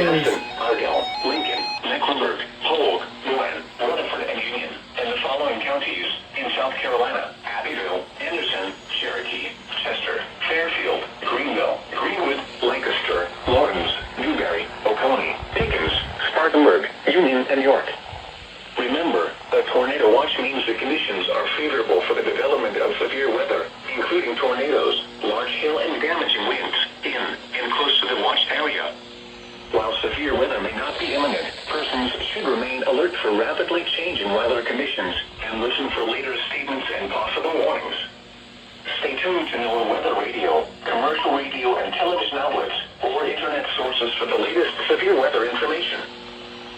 Gaston, Ardell, Lincoln, Mecklenburg, Polk, Rowan, Rutherford, and Union, and the following counties in South Carolina: Abbeville, Anderson, Cherokee, Chester, Fairfield, Greenville, Greenwood, Lancaster, Lawrence, Newberry, Oconee, Pickens, Spartanburg, Union, and York. Remember, a tornado watch means the conditions are favorable for the development of severe weather, including tornadoes, large hail, and damaging winds in and close to the watched area. While severe weather may not be imminent, persons should remain alert for rapidly changing weather conditions and listen for later statements and possible warnings. Stay tuned to NOAA weather radio, commercial radio and television outlets, or internet sources for the latest severe weather information.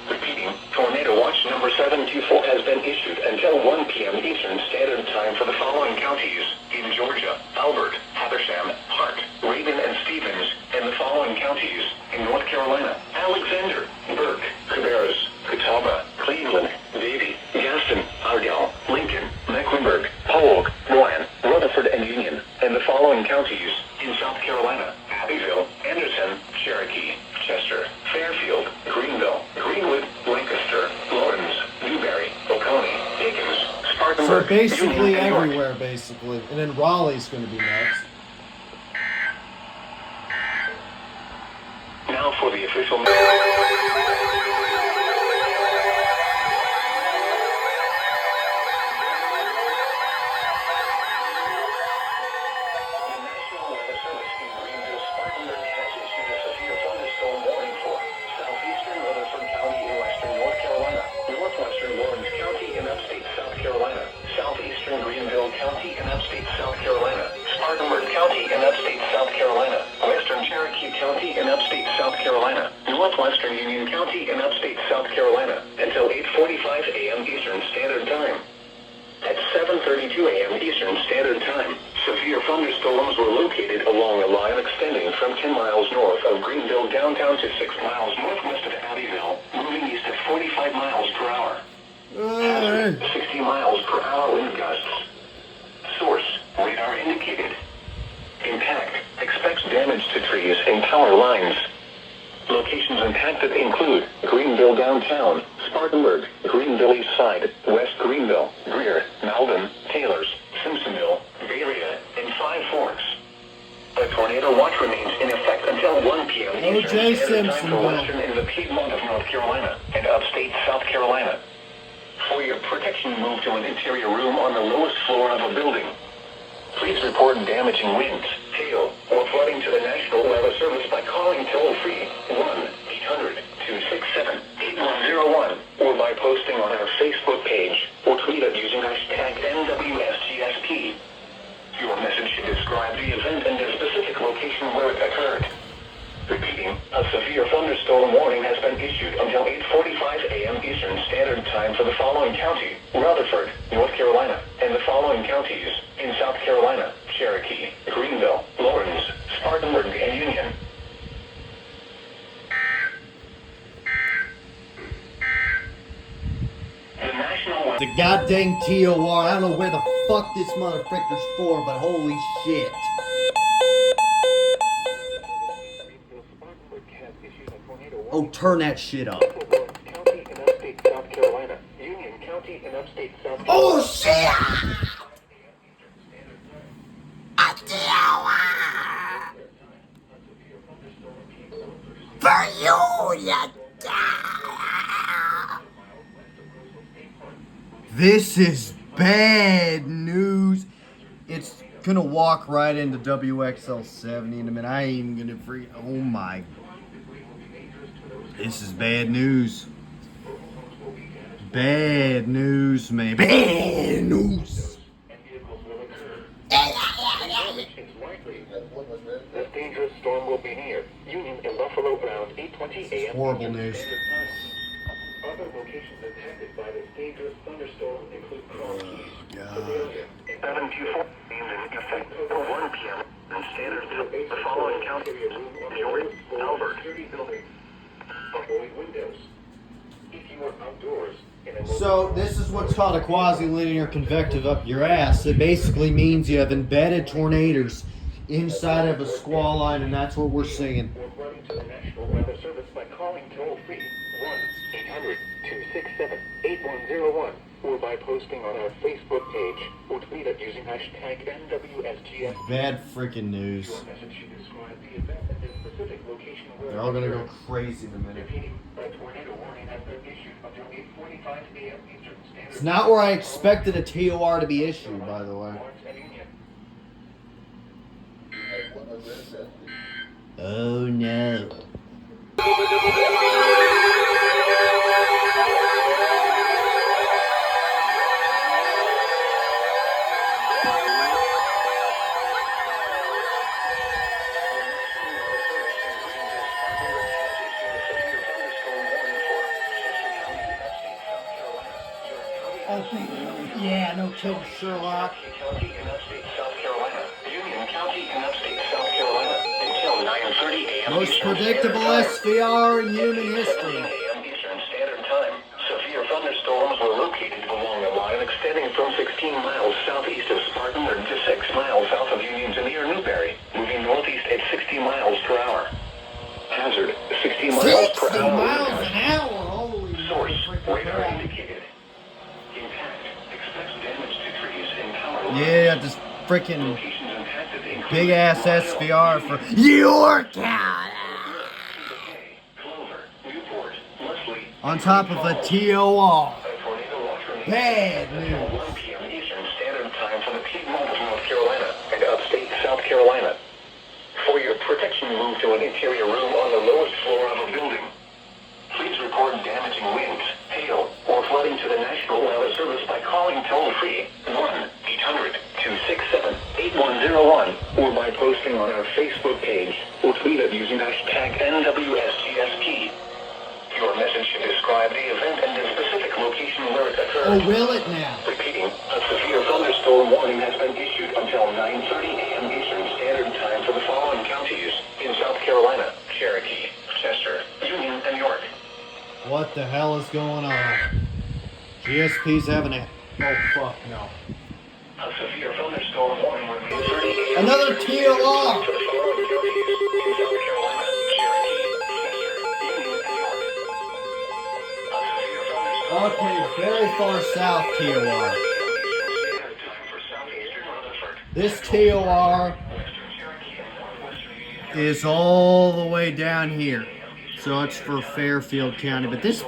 Repeating, Tornado Watch number 724 has been issued until 1 p.m. Eastern Standard Time for the following counties in Georgia: Albert, Habersham, Hart, Raven, and Stevens, and the following counties in North Carolina: Alexander, Burke, Cabarrus, Catawba, Cleveland, Davie, Gaston, Ardell, Lincoln, Mecklenburg, Polk, Rowan, Rutherford, and Union, and the following counties in South Carolina: Abbeville, Anderson, Cherokee, Chester, Fairfield, Greenville, Greenwood, Lancaster, Lawrence, Newberry, Oconee, Pickens, Spartanburg. So basically Union, and York. everywhere, basically. And then Raleigh's going to be next. Now for the official. County in upstate South Carolina, Spartanburg County in upstate South Carolina, Western Cherokee County in upstate South Carolina, Northwestern Union County in upstate South Carolina, until 8:45 a.m. Eastern Standard Time. At 7:32 a.m. Eastern Standard Time, severe thunderstorms were located along a line extending from 10 miles north of Greenville downtown to 6 miles northwest of Abbeville, moving east at 45 miles per hour. Hazard, 60 miles per hour wind gusts. Source, radar indicated. Impact, expects damage to trees and power lines. Locations impacted include Greenville downtown, Spartanburg, Greenville east side, West Greenville, Greer, Malden, Taylors, Simpsonville, Berea, and Five Forks. The tornado watch remains in effect until 1 p.m. Eastern Standard Time for western and the Piedmont of North Carolina and upstate South Carolina. For your protection, move to an interior room on the lowest floor of a building. Please report damaging winds, hail, or flooding to the National Weather Service by calling toll-free 1-800-267-8101 or by posting on our Facebook page or tweet it using hashtag NWSGSP. Your message should describe the event and the specific location where it occurred. Repeating, a severe thunderstorm warning has been issued until 8:45 a.m. Eastern Standard Time for the following county: Rutherford, North Carolina, and the following counties in South Carolina: Cherokee, Greenville, Lawrence, Spartanburg, and Union. The National The goddamn TOR. I don't know where the fuck this motherfucker's for, but holy shit. Oh, turn that shit up. County in upstate South Carolina. Union County in upstate South Carolina. Oh shit! For you, This is bad news. It's gonna walk right into WXL70 in a minute. I ain't even gonna free. Oh my. This is bad news. Bad news, man. Bad news. This dangerous storm will be near Union and Buffalo around 8:20 a.m. Horrible news. Other locations impacted by this dangerous thunderstorm include Cross Keys, Sedalia, and 724 named in effect for 1 p.m. and standard time. The following counties: George, Albert, avoid windows. If you are outdoors. So this is what's called a quasi-linear convective up your ass. It basically means you have embedded tornadoes inside of a squall line, and that's what we're seeing. Running to the National Weather Service by calling toll-free 1-800-267-8101 or by posting on our Facebook page or tweet it using hashtag NWSGS. Bad freaking news. Your message should describe the event and the specific location where They're all gonna go crazy in a minute. Repeating, a tornado warning has been issued until 8:45 a.m. Eastern Standard It's not where I expected a TOR to be issued, by the way. Oh no. Yeah, no kidding, Sherlock. County in upstate South Carolina. Union County in upstate South Carolina until 9:30 a.m. Most Eastern predictable Standard Time. SVR in human history. 7 a.m. Eastern Standard Time. Severe thunderstorms were located along a line extending from 16 miles southeast of Spartan to 6 miles south of Union to near Newberry, moving northeast at 60 miles per hour. Hazard, 60 miles per 60 hour. miles an hour. Holy Source, freaking radar crap. indicated. Impact, expects damage to trees and power lines. Yeah, just freaking Locations impacted include big ass Mile SVR Hill, for Yorktown. Clover, Newport, Leslie, On top of a TOR. a tornado watch remains Bad until news. 1 p.m. Eastern Standard Time for the Piedmont of North Carolina and upstate South Carolina. For your protection, move to an interior room on the lowest floor of a building. Please report damaging winds, hail, or flooding to the National Weather Service by calling toll-free 1-800-267-8101 or by posting on our Facebook page or tweet it using hashtag NWSGSP. Your message should describe the event and the specific location where it occurred. Oh, will it now? Repeating, a severe thunderstorm warning has been issued until 9:30 a.m. Eastern Standard Time for the following counties in South Carolina: Cherokee, Chester, Union, and York. What the hell is going on? GSP's having a... Oh, fuck, no. A severe thunderstorm warning will be 30 a.m. Another Eastern Standard TOR. Time for the following counties in South Carolina: Cherokee, Chester, Union, and York. A severe thunderstorm Okay, very far south TOR. This TOR is all the way down here. So it's for Fairfield County. But this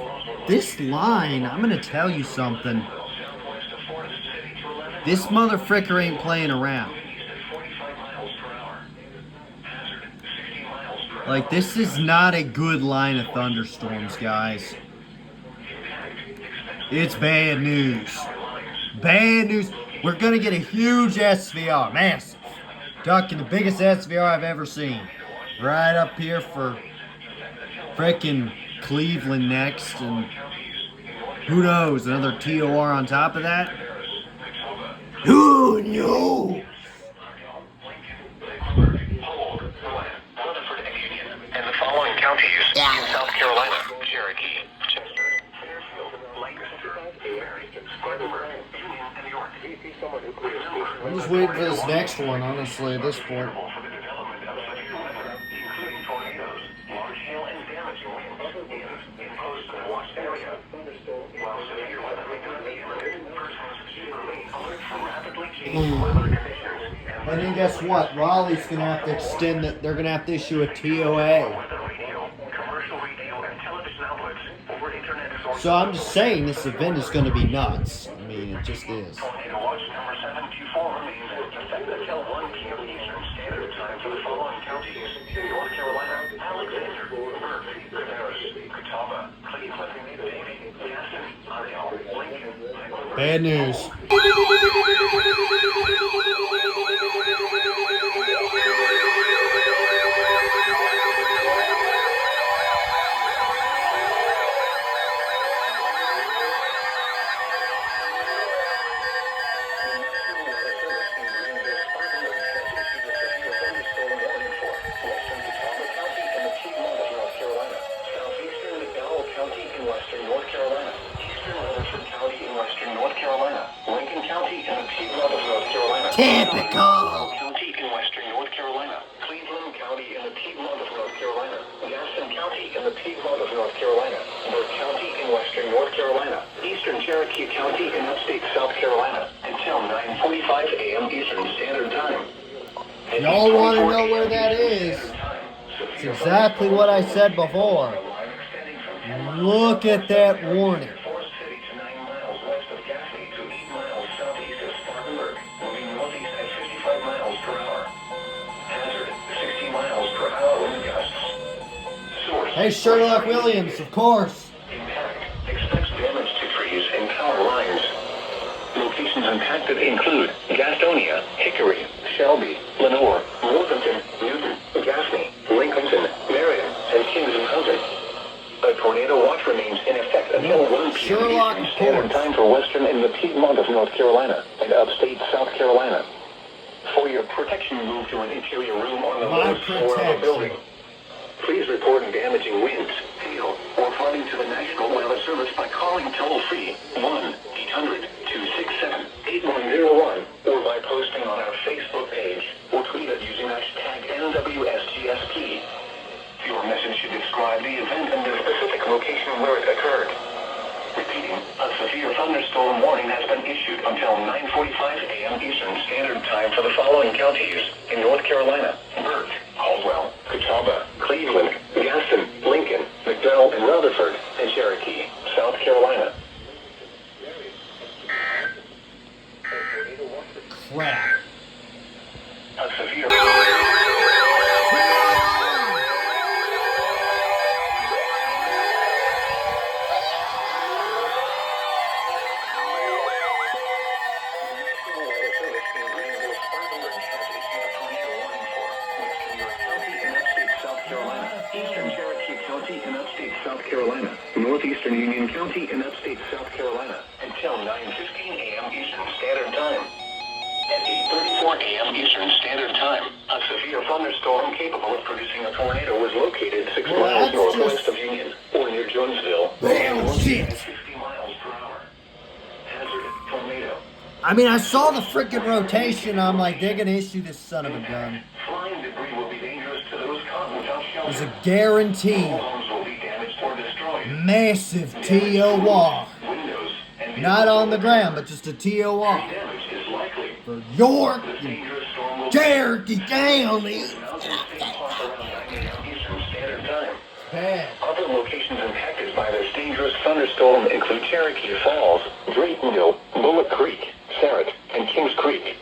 line, I'm going to tell you something. This motherfricker ain't playing around. Like, this is not a good line of thunderstorms, guys. It's bad news. Bad news. We're going to get a huge SVR. Massive. Talking the biggest SVR I've ever seen. Right up here for frickin' Cleveland next. And who knows? Another TOR on top of that? Who knows? And the following counties in South Carolina: Cherokee, Chester, Fairfield, Lancaster, Mary, Spartanburg, Union, and York. I'm just waiting for this next one, honestly, at this point. For the development of severe weather, including tornadoes, large hail, and damaging winds in imposed and watched area. While severe weather may not be imminent, persons should remain alert for rapidly changing weather conditions. And then guess what? Raleigh's gonna have to extend it. They're gonna have to issue a TOA. Commercial radio and television outlets over internet sources. So I'm just saying this event is gonna be nuts. I mean, it just is. Tornado watch number 724 remains in effect until 1 p.m. Eastern Standard Time for the following counties: North Carolina, Alexander, Murphy, Cabarrus, Catawba, Cleveland, Davie, Gaston, Ariel, Lincoln, Mecklenburg. Bad news. Typical. County in western North Carolina, Cleveland County in the Piedmont of North Carolina, Gaston County County in the Piedmont of North Carolina, Burke County in western North Carolina, eastern Cherokee County in upstate South Carolina, until 9:45 a.m. Eastern Standard Time. Y'all want to know where that is? It's exactly what I said before. Look at that warning. Forest City to 9 miles west of Gaffney to 8 miles southeast of Spartanburg, moving northeast at 55 miles per hour. Hazard, 60 miles per hour wind gusts. Source. Hey, Sherlock Williams, of course. Impact. Expects damage to trees and power lines. Locations impacted include Gastonia, Hickory, Shelby, Lenore, Worthington, Newton, Gaffney, Lincolnton, Marion, and Kingston Houghton. A tornado watch remains in effect until 1 p.m. Sherlock, Eastern Standard Time for western and the Piedmont of North Carolina and upstate South Carolina. For your protection, move to an interior room on the lowest floor of a building. Please report damaging winds, hail, or flooding to the National Weather Service by calling toll-free 1-800-267-8101 or by posting on our Facebook page or tweet it using hashtag NWSGSP. Your message should describe the event and the specific location where it occurred. Repeating, a severe thunderstorm warning has been issued until 9:45 a.m. Eastern Standard Time for the following counties in North Carolina: Burke, Caldwell, Catawba, Cleveland, Gaston, Lincoln, McDowell, and Rutherford, and Cherokee, South Carolina. Crap. A severe... Eastern Cherokee County in upstate South Carolina, northeastern Union County in upstate South Carolina, until 9:15 a.m. Eastern Standard Time. At 8:34 a.m. Eastern Standard Time, a severe thunderstorm capable of producing a tornado was located 6 miles northwest of Union, or near Jonesville, and Bullshit. at 50 miles per hour. Hazard, tornado. I mean, I saw the freaking rotation. I'm like, they're gonna issue this son of a gun. Flying debris will be dangerous to those caught without shelter. There's a guarantee. Homes will be damaged or destroyed. Massive TOR. Windows and Not on the ground, but just a TOR. damage is likely. For York, The dangerous storm will Cherokee County. Mountain State Park around 9 a.m. Eastern Standard Time. Bad. Other locations impacted by this dangerous thunderstorm include Cherokee Falls, Draytonville, Bullock Creek, Sarrett, and Kings Creek.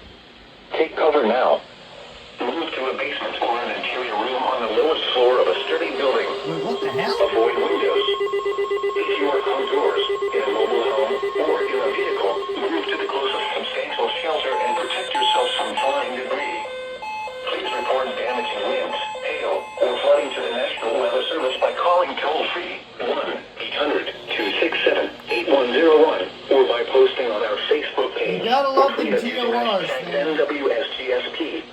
Take cover now. Move to a basement or an interior room on the lowest floor of a sturdy building. Wait, what the hell? Avoid windows. If you are outdoors, in a mobile home, or in a vehicle, move to the closest substantial shelter and protect yourself from flying debris. Please report damaging winds, hail, or flooding to the National Weather Service by calling toll-free 1-800-267-8101 or by posting on our Facebook page. You gotta love or tweet them us using TORs, hashtag man. NWSGSP.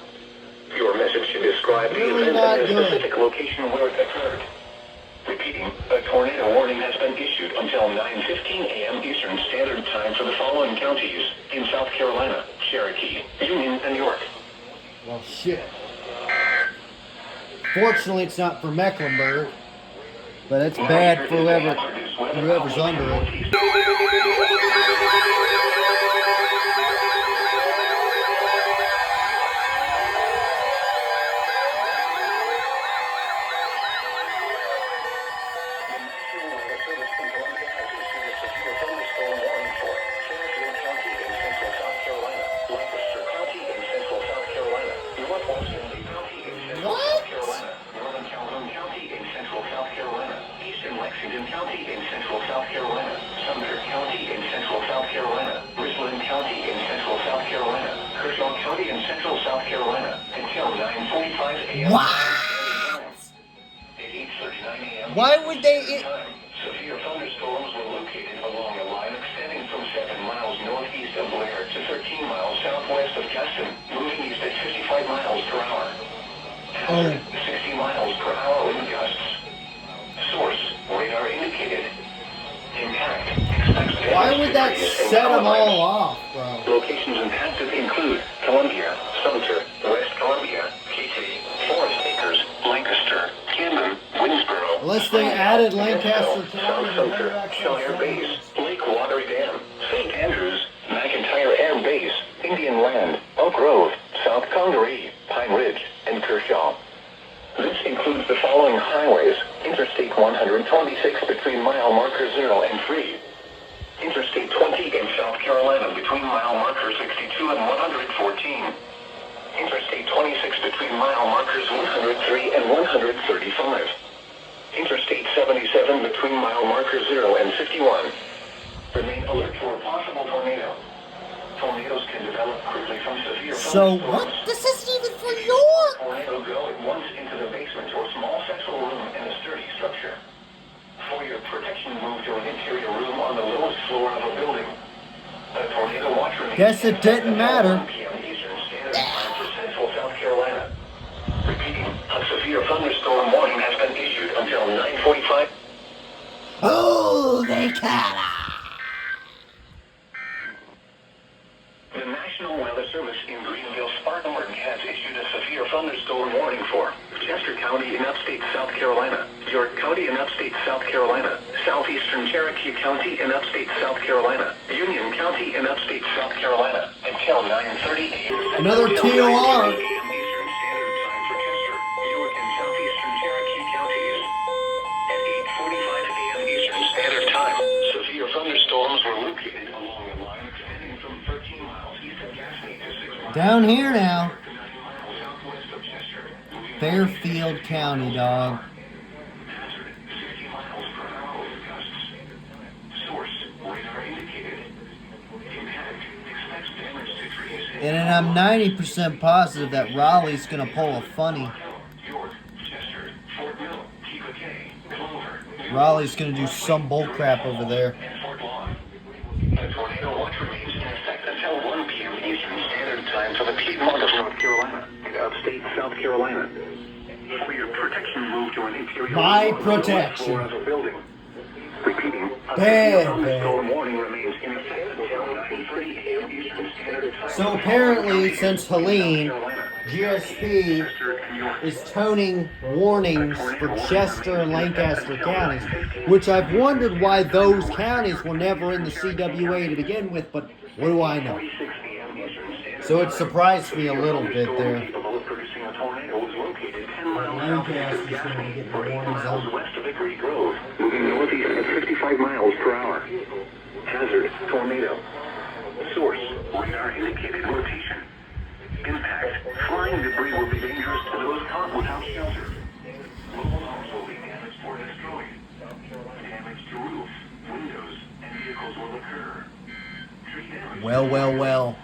Your message should describe the Really event not and the good. specific location where it occurred. Repeating, a tornado warning has been issued until 9:15 a.m. Eastern Standard Time for the following counties in South Carolina: Cherokee, Union, and York. Well, shit. Fortunately, it's not for Mecklenburg, but it's bad for whoever's under it. Lexington County in central South Carolina, Sumter County in central South Carolina, Richland County in central South Carolina, Kershaw County in central South Carolina, until 9:45 a.m. What? At 8:39 a.m. Why would they? Severe thunderstorms were located along a line extending from 7 miles northeast of Blair to 13 miles southwest of Gaston, moving east at 55 miles per hour. Hazard, 60 miles per hour wind gusts. Source, radar indicated. Impact. Why would that set them all off, bro? Locations impacted include Columbia, Sumter, West Columbia, Katy, Forest Acres, Lancaster, Camden, Winsboro, Unless they added Lancaster South County to Sumter, better access Shire Base, roads. Lake Watery Dam, St. Andrews, McIntyre Air Base, Indian Land, Oak Grove, South Congaree, Pine Ridge, and Kershaw. This includes the following highways: Interstate 126 between mile marker 0 and 3. Interstate 20 in South Carolina between mile marker 62 and 114. Interstate 26 between mile markers 103 and 135. Interstate 77 between mile markers 0 and 51. Remain alert for a possible tornado. Tornadoes can develop quickly from severe So thunderstorms. what? This isn't even for York! Tornado go at once into the basement or small central room in a sturdy structure. For your protection, move to an interior room on the lowest floor of a building. A tornado watch remains. Guess it didn't matter. 1 p.m. Eastern Standard Time for Central South Carolina. Repeating, a severe thunderstorm warning has been issued until 9:45. Oh, they gotta. The National Weather Service in Greenville, Spartanburg has issued a severe thunderstorm warning for Chester County in upstate South Carolina, York County in upstate South Carolina, southeastern Cherokee County in upstate South Carolina, Union County in upstate South Carolina, until 9:30 a.m. Another TOR. Eastern Standard Time for Chester, York, and southeastern Cherokee counties. At 8:45 a.m. Eastern Standard Time, severe thunderstorms were located along the line extending from 13 miles east of Gaffney to 6 miles Down here now. southwest of Chester. Fairfield County, dog. Hazard, 60 miles per hour with gusts. Source, radar indicated. Impact, expects damage to trees. And then I'm 90% positive that Raleigh's gonna pull a funny. York, Chester, Fort Mill, Key, Clover, Raleigh's gonna do some bullcrap over there. and Fort Lawn. A tornado watch remains in effect until 1 p.m. Eastern Standard Time for the Piedmont of North Carolina and upstate South Carolina. For your protection, move to an interior My room on the lowest protection. floor of a building. Repeating, a Bad, severe thunderstorm warning remains in effect until 9:30 a.m. Eastern Standard Time. So apparently, since Helene, Carolina, GSP Chester, and York. is toning warnings for Chester and Lancaster counties, which I've wondered why those counties were never in the CWA to begin with, but what do I know? 6 p.m. Eastern Standard So it surprised me a little bit Storm there. capable of producing a tornado was located 10 miles Lancaster's southeast of gonna Gaffney, get the or 8 warnings miles on. west of Hickory Grove, moving northeast at 55 miles per hour. Hazard, tornado. Source, radar indicated rotation. Impact, flying debris will be dangerous to those caught without shelter. Mobile homes will be damaged or destroyed. Damage to roof, windows, and vehicles will occur. Tree damage. Well, well, well.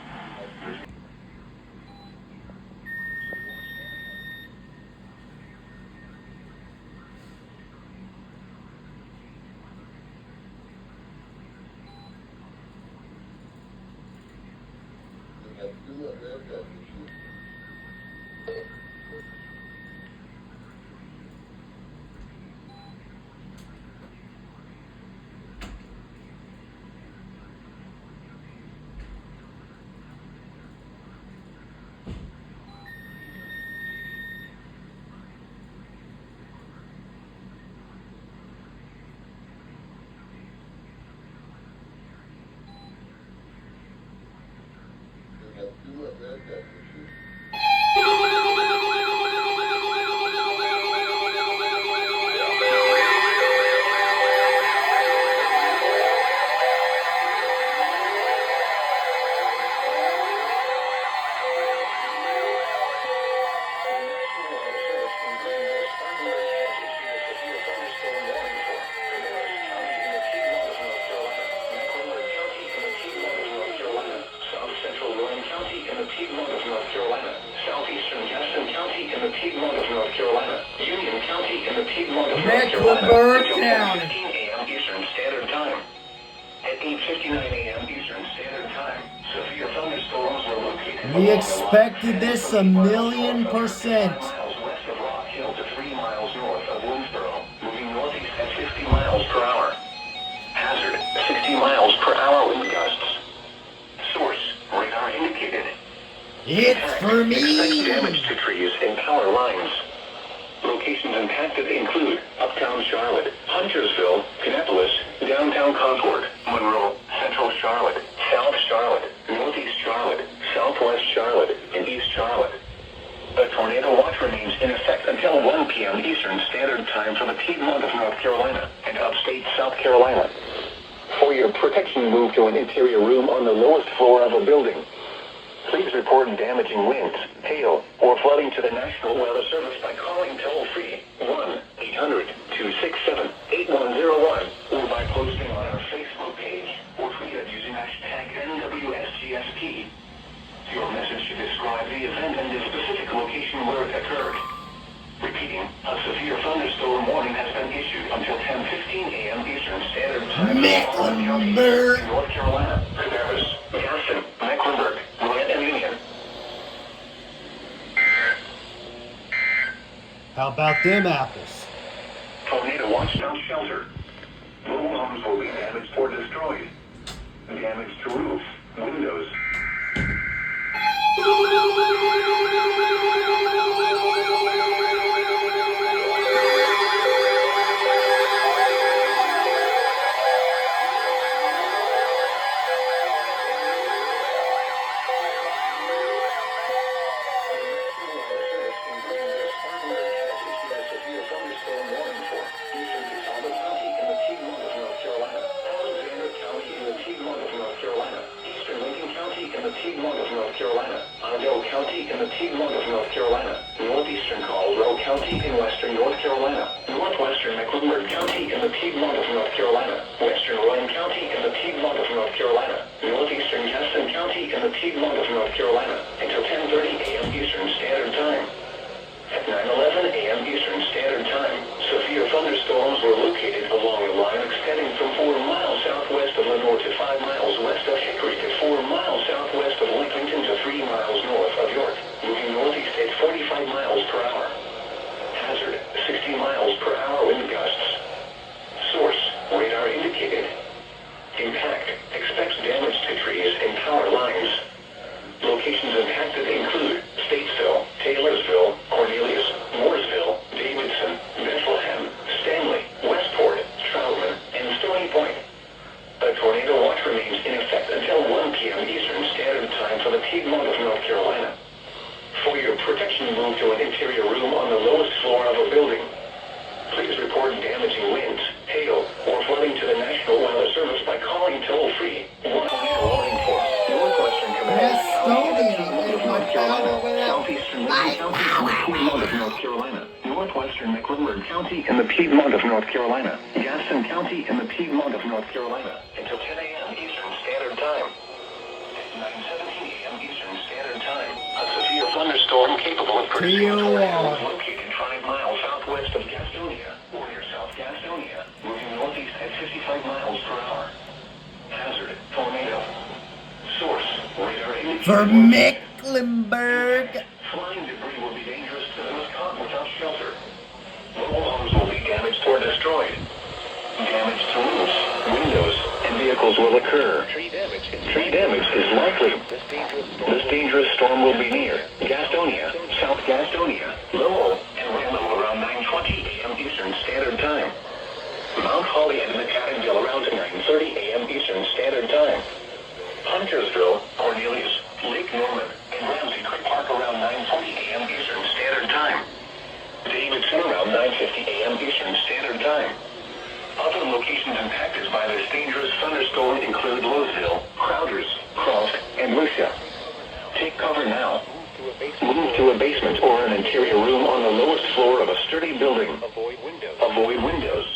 Mecklenburg County. 15 a.m. Eastern Standard Time. At 8:59 a.m. Eastern Standard Time, severe thunderstorms were located. We expected this 1,000,000%. Miles west of Rock Hill to 3 miles north of Winsboro, moving northeast at 50 miles per hour. Hazard, 60 miles per hour wind gusts. Source, radar indicated. It's for Expect me. damage to trees and power lines. Location locations impacted include Uptown Charlotte, Huntersville, Kannapolis, Downtown Concord, Monroe, Central Charlotte, South Charlotte, Northeast Charlotte, Southwest Charlotte, and East Charlotte. A tornado watch remains in effect until 1 p.m. Eastern Standard Time for the Piedmont of North Carolina and upstate South Carolina. For your protection, move to an interior room on the lowest floor of a building. Please report damaging winds, hail, or flooding to the National Weather Service by calling toll-free 1-800-267-8101 or by posting on our Facebook page or tweet it using hashtag NWSGSP. Your message should describe the event and the specific location where it occurred. Repeating, a severe thunderstorm warning has been issued until 10:15 a.m. Eastern Standard Time. Mecklenburg, North Carolina, Cabarrus, Gaston, Mecklenburg, Rowan, and Union. how about them apples? Tornado watch sound shelter. Mobile homes will be damaged or destroyed. Damage to roofs, windows. Northeastern Colorado County in western North Carolina, northwestern Mecklenburg County in the Piedmont of North Carolina, western Rowan County in the Piedmont of North Carolina, northeastern Gaston County in the Piedmont of North Carolina, until 10:30 a.m. Eastern Standard Time. At 9:11 a.m. Eastern Standard Time, severe thunderstorms were located along a line extending from 4 miles southwest of Lenore to 5 miles west of Hickory to 4 miles southwest of Lincolnton to 3 miles north of York, moving northeast at 45 miles per hour. Hazard, 60 miles per hour wind gusts. Source, radar indicated. Impact, expects damage to trees and power lines. Locations impacted include Statesville, Taylorsville, Cornelius, Mooresville, Davidson, Bethlehem, Stanley, Westport, Troutman, and Stony Point. A tornado watch remains in effect until 1 p.m. Eastern Standard Time for the Piedmont of North Carolina. For your protection, move to an interior room on the lowest floor of a building. Please report damaging winds, hail, or flooding to the National Weather Service by calling toll-free 1-800-4 Northwestern Southeastern Lincoln County in the Piedmont of North Carolina, northwestern Mecklenburg County in the Piedmont of North Carolina, Gaston County in the Piedmont of North Carolina, until 10 a.m. Eastern Standard Time. At 9:17 a.m. Eastern Standard Time, a severe thunderstorm capable of producing a tornado is located 5 miles southwest of Gastonia, or near South Gastonia, moving northeast at 55 miles per hour. Hazard, tornado. Source, radar indicated. For Mecklenburg. Flying debris will be dangerous to those caught without shelter. Mobile homes will be damaged or destroyed. Damage to roofs, windows, and vehicles will occur. Tree damage is likely. This dangerous storm will be near Gastonia, South Gastonia, Lowell, and Randall around 9:20 a.m. Eastern Standard Time. Mount Holly and McAdenville around 9:30 a.m. Eastern Standard Time. Huntersville, Cornelius, Lake Norman, and Ramsey Creek Park around 9:40 a.m. Eastern Standard Time. Davidson around 9:50 a.m. Eastern Standard Time. Other locations impacted by this dangerous thunderstorm include Louisville, Crowders, Croft, and Lucia. Take cover now. Move to a basement or an interior room on the lowest floor of a sturdy building. Avoid windows.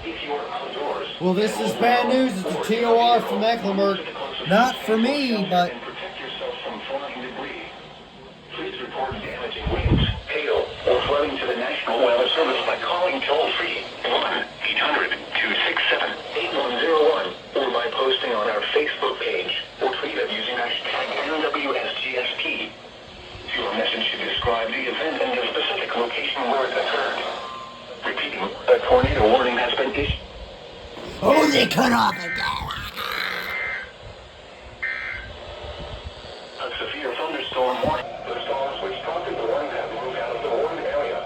If you are outdoors, Well, this is bad news. It's a TOR from Mecklenburg. Not for me, but and protect yourself from flying debris. Please report damaging winds, hail, or flooding to the National Weather Service by calling toll-free 1-800-267-8101 or by posting on our Facebook page or tweet it using hashtag NWSGSP. Your message should describe the event and the specific location where it occurred. Repeating, a tornado warning has been issued. oh, they cut off the A severe thunderstorm warning. The storms which prompted the warning have moved out of the warned area.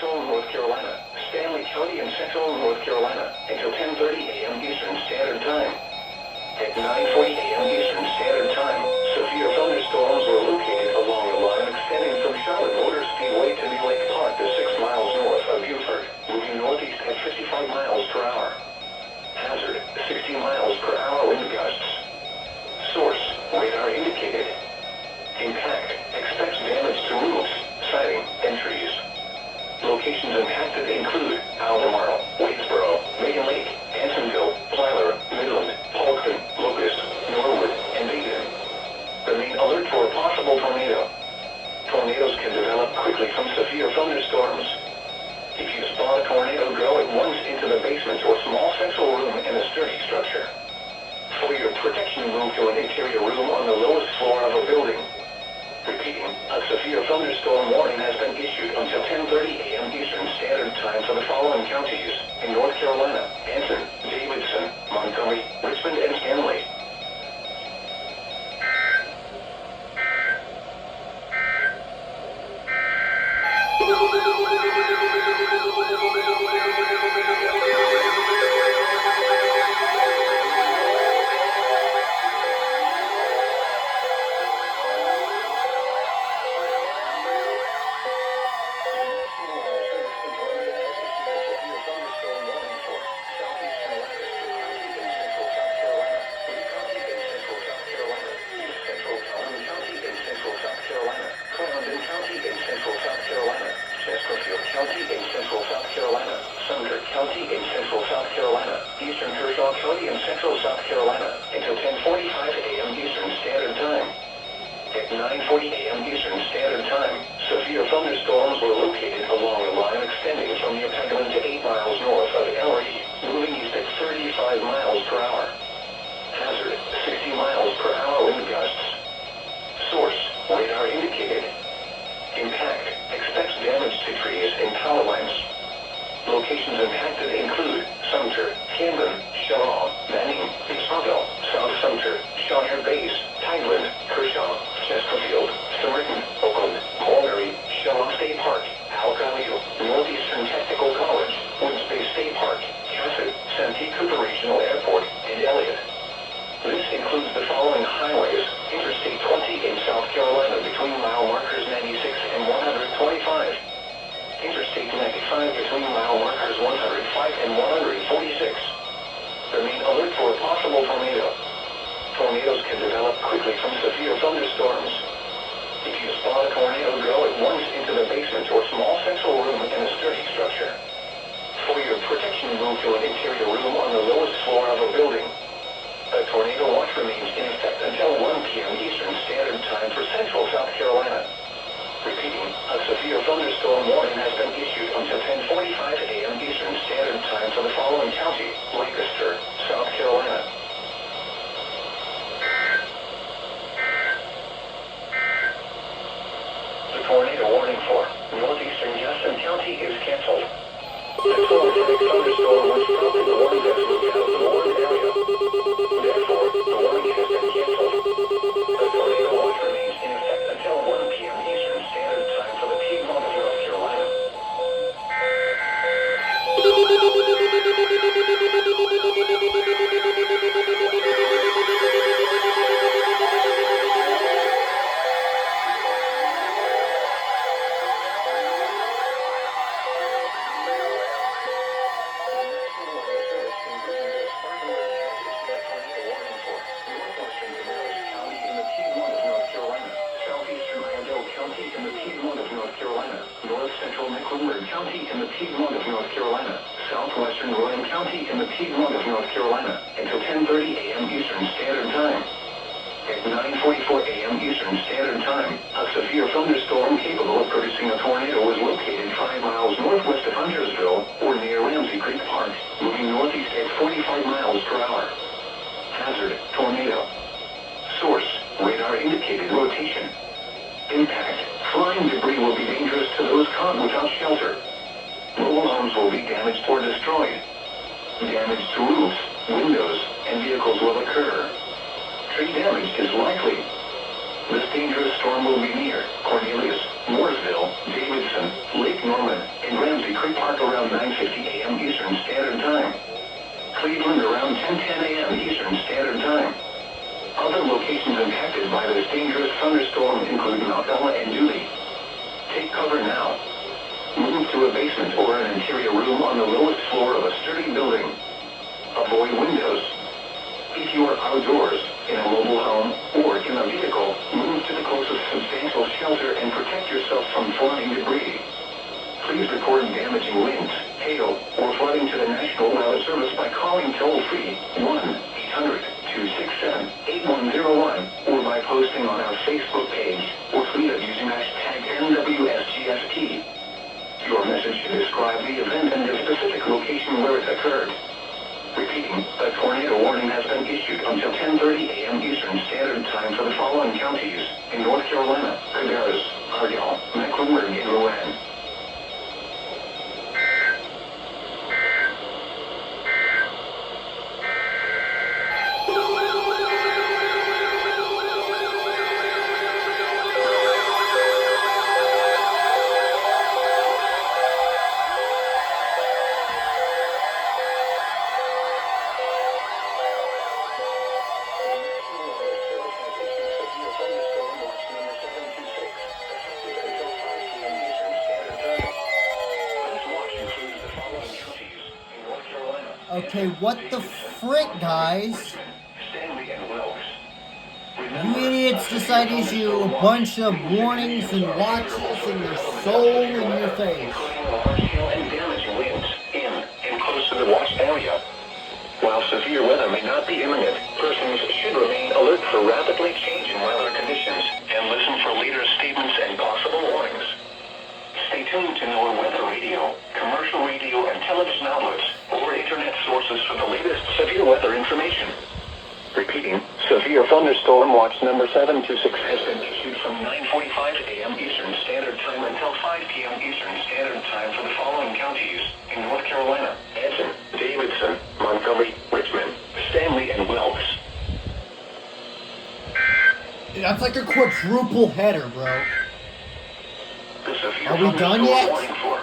Central North Carolina, Stanley County in Central North Carolina, until 10:30 a.m. Eastern Standard Time. At 9:40 a.m. Eastern Standard Time, severe thunderstorms were located along a line extending from Charlotte Motor Speedway to New Lake Park to 6 miles north of Beaufort, moving northeast at 55 miles per hour. Hazard, 60 miles per hour wind gusts. Source, radar indicated. Impact, expects damage to roofs, siding, and trees. Locations impacted include Albemarle, Waitsboro, Maiden Lake, Ansonville, Tyler, Midland, Polkton, Locust, Norwood, and Dayton. Remain alert for a possible tornado. Tornadoes can develop quickly from severe thunderstorms. If you spot a tornado, go at once into the basement or small central room in a sturdy structure. For your protection, move to an interior room on the lowest floor of a building. Repeating, a severe thunderstorm warning has been issued until 10:30 a.m. Eastern Standard Time for the following counties in North Carolina: Anson, Davidson, Montgomery, Richmond, and Stanley. County in central South Carolina until 10:45 a.m. Eastern Standard Time. At 9:40 a.m. Eastern Standard Time, severe thunderstorms were located along a line extending from New Pegament to 8 miles north of LRE, moving east at 35 miles per hour. Hazard, 60 miles per hour wind gusts. Source, radar indicated. Impact, expects damage to trees and power lines. Locations impacted include Sumter, Camden, Shaw, Manning, Isabel, South Sumter, Shire Base, Tideland, Kershaw, Chesterfield, Somerton, Oakland, Mulberry, Shaw State Park, Algaleo, Northeastern Technical College, Woods Bay State Park, Cassett, Santee Cooper Regional Airport, and Elliott. This includes the following highways: Interstate 20 in South Carolina between mile markers 96 and 125. Interstate 95 between mile markers 105 and 146. Remain alert for a possible tornado. Tornadoes can develop quickly from severe thunderstorms. If you spot a tornado, go at once into the basement or small central room in a sturdy structure. For your protection, move to an interior room on the lowest floor of a building. A tornado watch remains in effect until 1 p.m. Eastern Standard Time for central South Carolina. Repeating, a severe thunderstorm warning has been issued until 10:45 a.m. Eastern Standard Time for the following county: Lancaster, South Carolina. The tornado warning for northeastern Jackson County is canceled. The tornadic thunderstorm was stopped in the warning has moved out of the warned area. Therefore, the warning has been canceled. The tornado watch remains in effect until 1 p.m. Eastern Standard Time for the Piedmont of North Carolina. County in the Piedmont of North Carolina, southwestern Rowan County in the Piedmont of North Carolina, until 10:30 a.m. Eastern Standard Time. At 9:44 a.m. Eastern Standard Time, a severe thunderstorm capable of producing a tornado was located 5 miles northwest of Huntersville, or near Ramsey Creek Park, moving northeast at 45 miles per hour. Hazard, tornado. Source, radar indicated rotation. Impact, flying debris will be dangerous to those caught without shelter. Mobile homes will be damaged or destroyed. Damage to roofs, windows, and vehicles will occur. Tree damage is likely. This dangerous storm will be near Cornelius, Mooresville, Davidson, Lake Norman, and Ramsey Cleveland around 10:10 a.m. Eastern Standard Time. Other locations impacted by this dangerous thunderstorm include Mount Ella and Dooley. Take cover now. Move to a basement or an interior room on the lowest floor of a sturdy building. Avoid windows. If you are outdoors, in a mobile home, or in a vehicle, move to the closest substantial shelter and protect yourself from flying debris. Please report damaging winds, hail, or flooding to the National Weather Service by calling toll-free 1-800-267-8101 or by posting on our Facebook page or tweet it using hashtag NWSGSP. Your message should describe the event and the specific location where it occurred. Repeating, a tornado warning has been issued until 10:30 a.m. Eastern Standard Time for the following counties in North Carolina: Cabarrus, Argyle, Mecklenburg, and Rowan. Okay, what the frick, guys? You idiots decide to issue a bunch of warnings and watches and they're so in your face. And damaging winds in and close to the watched area. While severe weather may not be imminent, persons should remain alert for rapidly changing weather conditions and listen for leaders' statements and possible warnings. Stay tuned to NOAA weather radio, commercial radio and television outlets, or internet sources for the latest severe weather information. Repeating, severe thunderstorm watch number 726 has been issued from 9:45 a.m. Eastern Standard Time until 5 p.m. Eastern Standard Time for the following counties in North Carolina: Edson, Davidson, Montgomery, Richmond, Stanley, and Wilkes. That's like a quadruple header, bro. The severe Are we done yet? warning for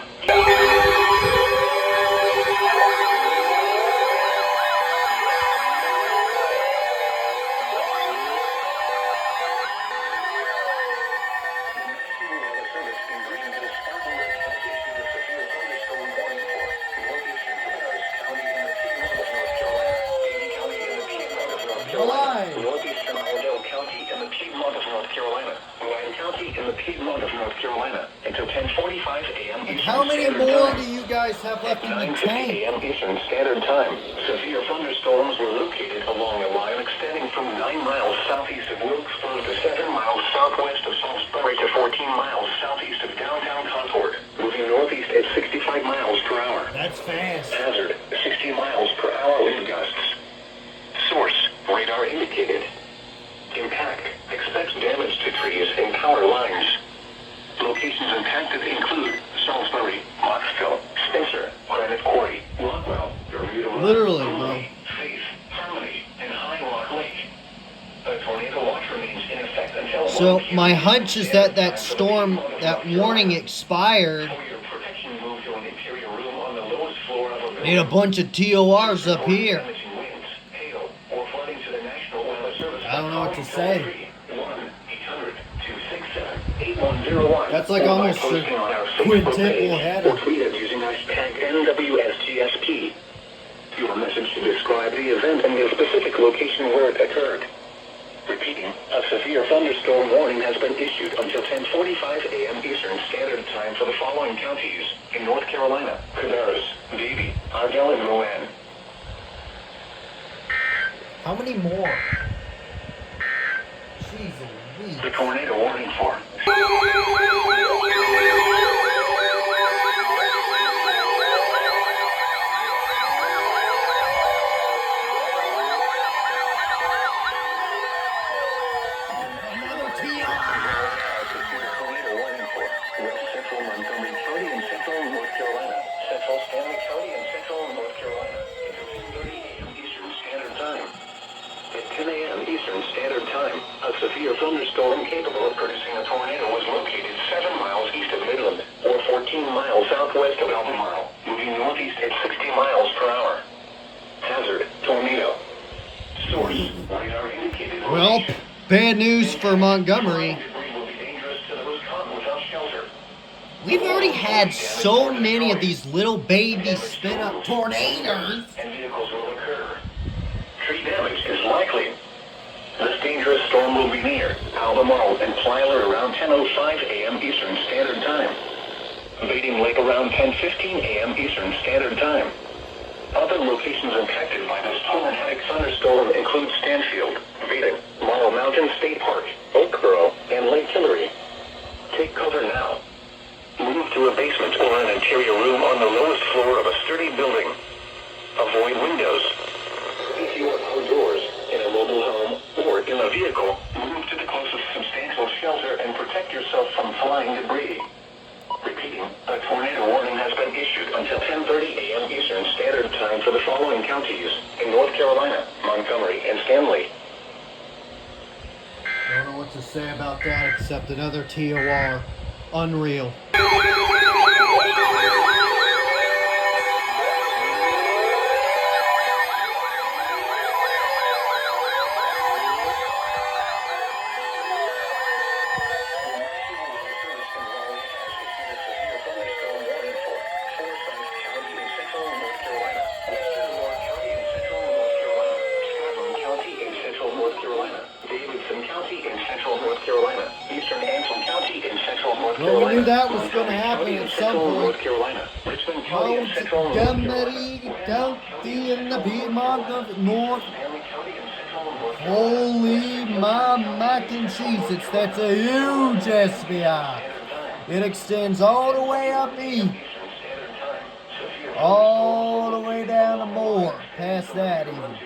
northeastern Iredell County in the Piedmont of North Carolina, Ryan County in the Piedmont of North Carolina, until 10:45 a.m. Eastern How many Standard more Time. do you guys have left in the 9:50 tank? a.m. Eastern Standard Time. Severe thunderstorms were located along a line extending from 9 miles southeast of Wilkesboro to 7 miles southwest of Salisbury to 14 miles southeast of downtown Concord, moving northeast at 65 miles per hour. That's fast. Hazard, 60 miles per hour wind gusts. Source, radar indicated. Impact, expects damage to trees and power lines. Locations impacted include Salisbury, Moxville, Spencer, Granite Quarry, Rockwell, Bermuda, Literally, bro. Faith, Harmony, and High Rock Lake. A tornado watch remains in effect until So 1 p.m. my hunch is that that storm, that warning expired. For your protection, move to an interior room on the lowest floor of a building. Need a bunch of TORs up here. Damaging winds, hail, or flooding to the National Weather Service. I don't know what to say. 1-800-267-8101. That's like almost a Posting on our Facebook quintuple page header. or tweet it using hashtag NWSGSP. Your message should describe the event and the specific location where it occurred. Repeating, a severe thunderstorm warning has been issued until 10:45 a.m. Eastern Standard Time for the following counties in North Carolina: Cabarrus, Davie, Argyle, and Rowan. How many more? Jeez Louise. The tornado warning for Another TR. tornado warning for West Central Montgomery County and Central North Carolina, Central Stanley County and Central North Carolina until 10:30 a.m. Eastern Standard Time. At 10 a.m. Eastern Standard Time, a severe thunderstorm capable of producing a tornado was located 7 miles east of Midland, or 14 miles southwest of Albemarle, moving northeast at 60 miles per hour. Hazard, tornado. Source, radar indicated. Well, bad news for Montgomery. Debris will be dangerous to those caught without shelter. We've already had so many of these little baby spin-up tornadoes. And vehicles will occur. Tree damage is likely. This dangerous storm will be near Albemarle and Plyler around 10:05 a.m. Eastern Standard Time. Baiting Lake around 10:15 a.m. Eastern Standard Time. Other locations impacted by this tornadic thunderstorm include Stanfield, Baden, Laurel Mountain State Park, Oakboro, and Lake Hillary. Take cover now. Move to a basement or an interior room on the lowest floor of a sturdy building. Avoid windows. If you are outdoors, in a mobile home, or in a vehicle, move to the closest substantial shelter and protect yourself from flying debris. Repeating, a tornado warning has been issued until 10:30 a.m. Eastern Standard Time for the following counties in North Carolina, Montgomery, and Stanley. Don't know what to say about that except another TOR. Unreal. Well, we knew that was going to happen at some point. Montgomery County in the Piedmont of North. Holy my mac and cheese, that's a huge SBI. It extends all the way up east. All the way down to Moore. Past that even.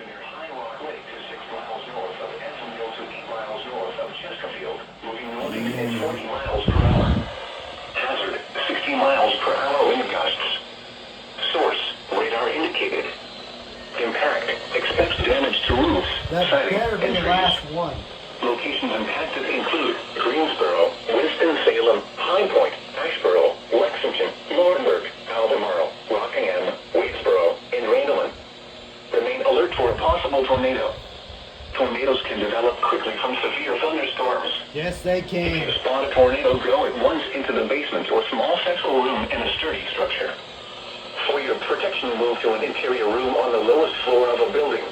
Hazard, 60 miles per hour wind gusts. Source, radar indicated. Impact, expects damage to roofs, That siding, better be and the trees. last one. Locations impacted include Greensboro, Winston-Salem, High Point, Asheboro, Lexington, Laurinburg, Albemarle, Rockingham, Wadesboro, and Randleman. Remain alert for a possible tornado. Tornadoes can develop quickly from severe thunderstorms. Yes, they If can. you spot a tornado, go at once into the basement or small central room in a sturdy structure. For your protection, move to an interior room on the lowest floor of a building.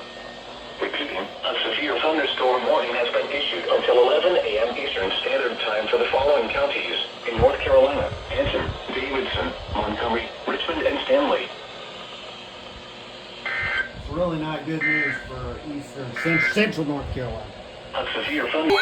Repeating, a severe thunderstorm warning has been issued until 11 a.m. Eastern Standard Time for the following counties in North Carolina: Anson, Davidson, Montgomery, Richmond, and Stanley. It's really not good news for eastern, central North Carolina. A severe thunder.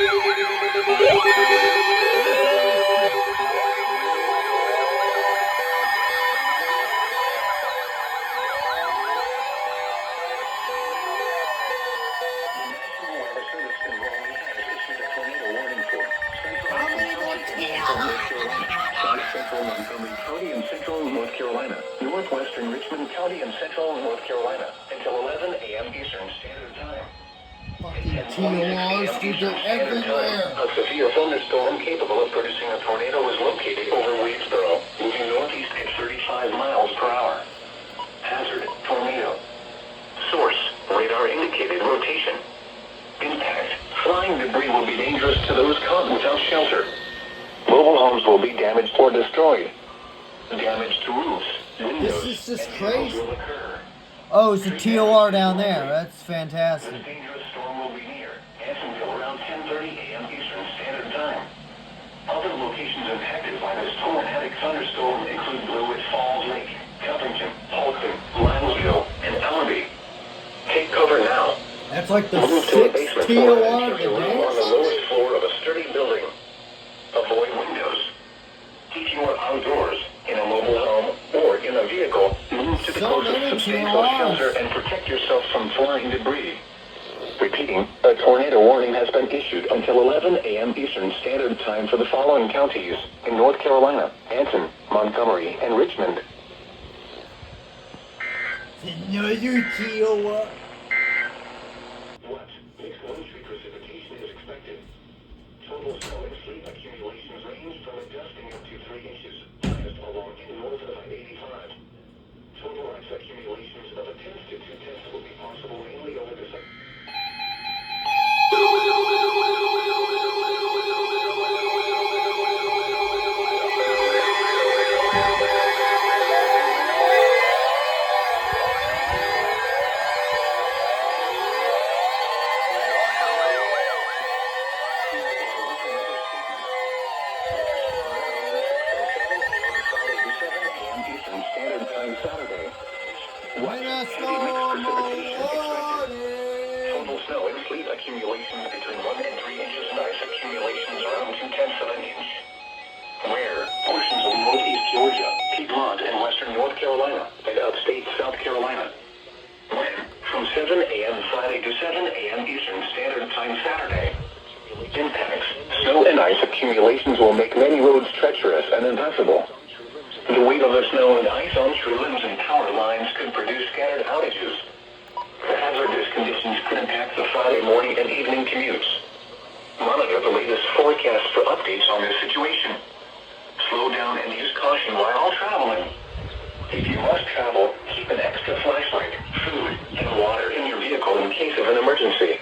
Central Montgomery County and Central North Carolina, Northwestern Richmond County and Central North Carolina, until 11 a.m. Eastern Standard Time. Fucking TORs, dude, they're everywhere. A severe thunderstorm capable of producing a tornado is located over Wadesboro, moving northeast at 35 miles per hour. Hazard, tornado. Source, radar indicated rotation. Impact, flying debris will be dangerous to those caught without shelter. Mobile homes will be damaged or destroyed. Damage to roofs, windows, This is just and crazy. will occur. Oh, it's a TOR down there. That's This fantastic. dangerous storm will be near Ansonville around 10:30 a.m. Eastern Standard Time. Other locations impacted by this tornadic thunderstorm include Blue Falls Lake, Covington, Halton, Linesville, and Ellerby. Take cover now. That's like the Move to a 6th basement or TOR an of the interior day room or on the something? lowest floor of a sturdy building. Avoid windows. If you are outdoors, in a mobile home, or in a vehicle, move to the So closest many substantial TORs. shelter and protect yourself from flying debris. Repeating, a tornado warning has been issued until 11 a.m. Eastern Standard Time for the following counties in North Carolina: Anson, Montgomery, and Richmond. Another TOR. What? Mixed wind-sheet precipitation is expected. Total snow and sleet accumulations range from a dusting up to 3 inches, highest along north of I-85. Total ice accumulations of 1/10 to 2/10 will be accumulations between 1 and 3 inches and ice accumulations around 2/10 of an inch. Where portions of northeast Georgia, Piedmont, and western North Carolina, and upstate South Carolina. When from 7 a.m. Friday to 7 a.m. Eastern Standard Time Saturday. Impacts. Snow and ice accumulations will make many roads treacherous and impassable. The weight of the snow and ice on tree limbs and power lines could produce scattered outages. The hazardous conditions could impact the Friday morning and evening commutes. Monitor the latest forecast for updates on this situation. Slow down and use caution while traveling. If you must travel, keep an extra flashlight, food, and water in your vehicle in case of an emergency.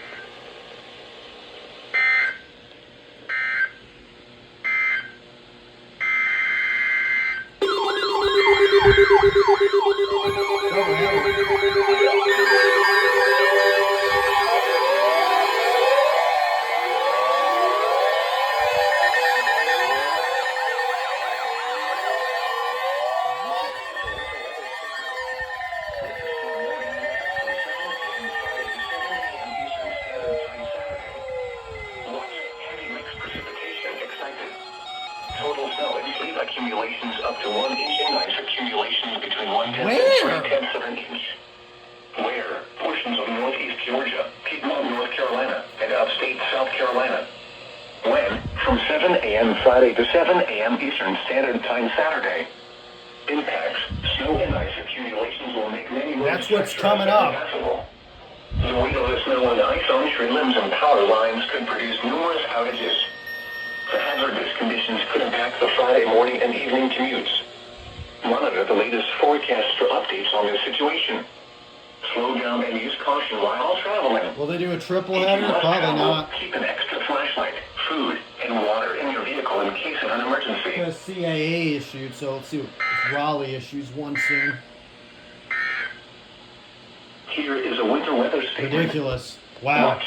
Total snow and sleet accumulations up to 1 inch and ice accumulations between 1/10 and 3/10 of an inch. Where portions of northeast Georgia, Piedmont, North Carolina, and upstate South Carolina. When from 7 a.m. Friday to 7 a.m. Eastern Standard Time Saturday. Impacts. Snow and ice accumulations will make many roads That's what's treacherous coming and up. impassable. The weight of the snow and ice on tree limbs and power lines could produce numerous outages. The hazardous conditions could impact the Friday morning and evening commutes. Monitor the latest forecast for updates on this situation. Slow down and use caution while traveling. Will they do a triple If you header? must Probably travel, not. keep an extra flashlight, food, and water in your vehicle in case of an emergency. Because CAA issued, so let's see if Raleigh issues one soon. Here is a winter weather statement. Ridiculous. Wow. Watch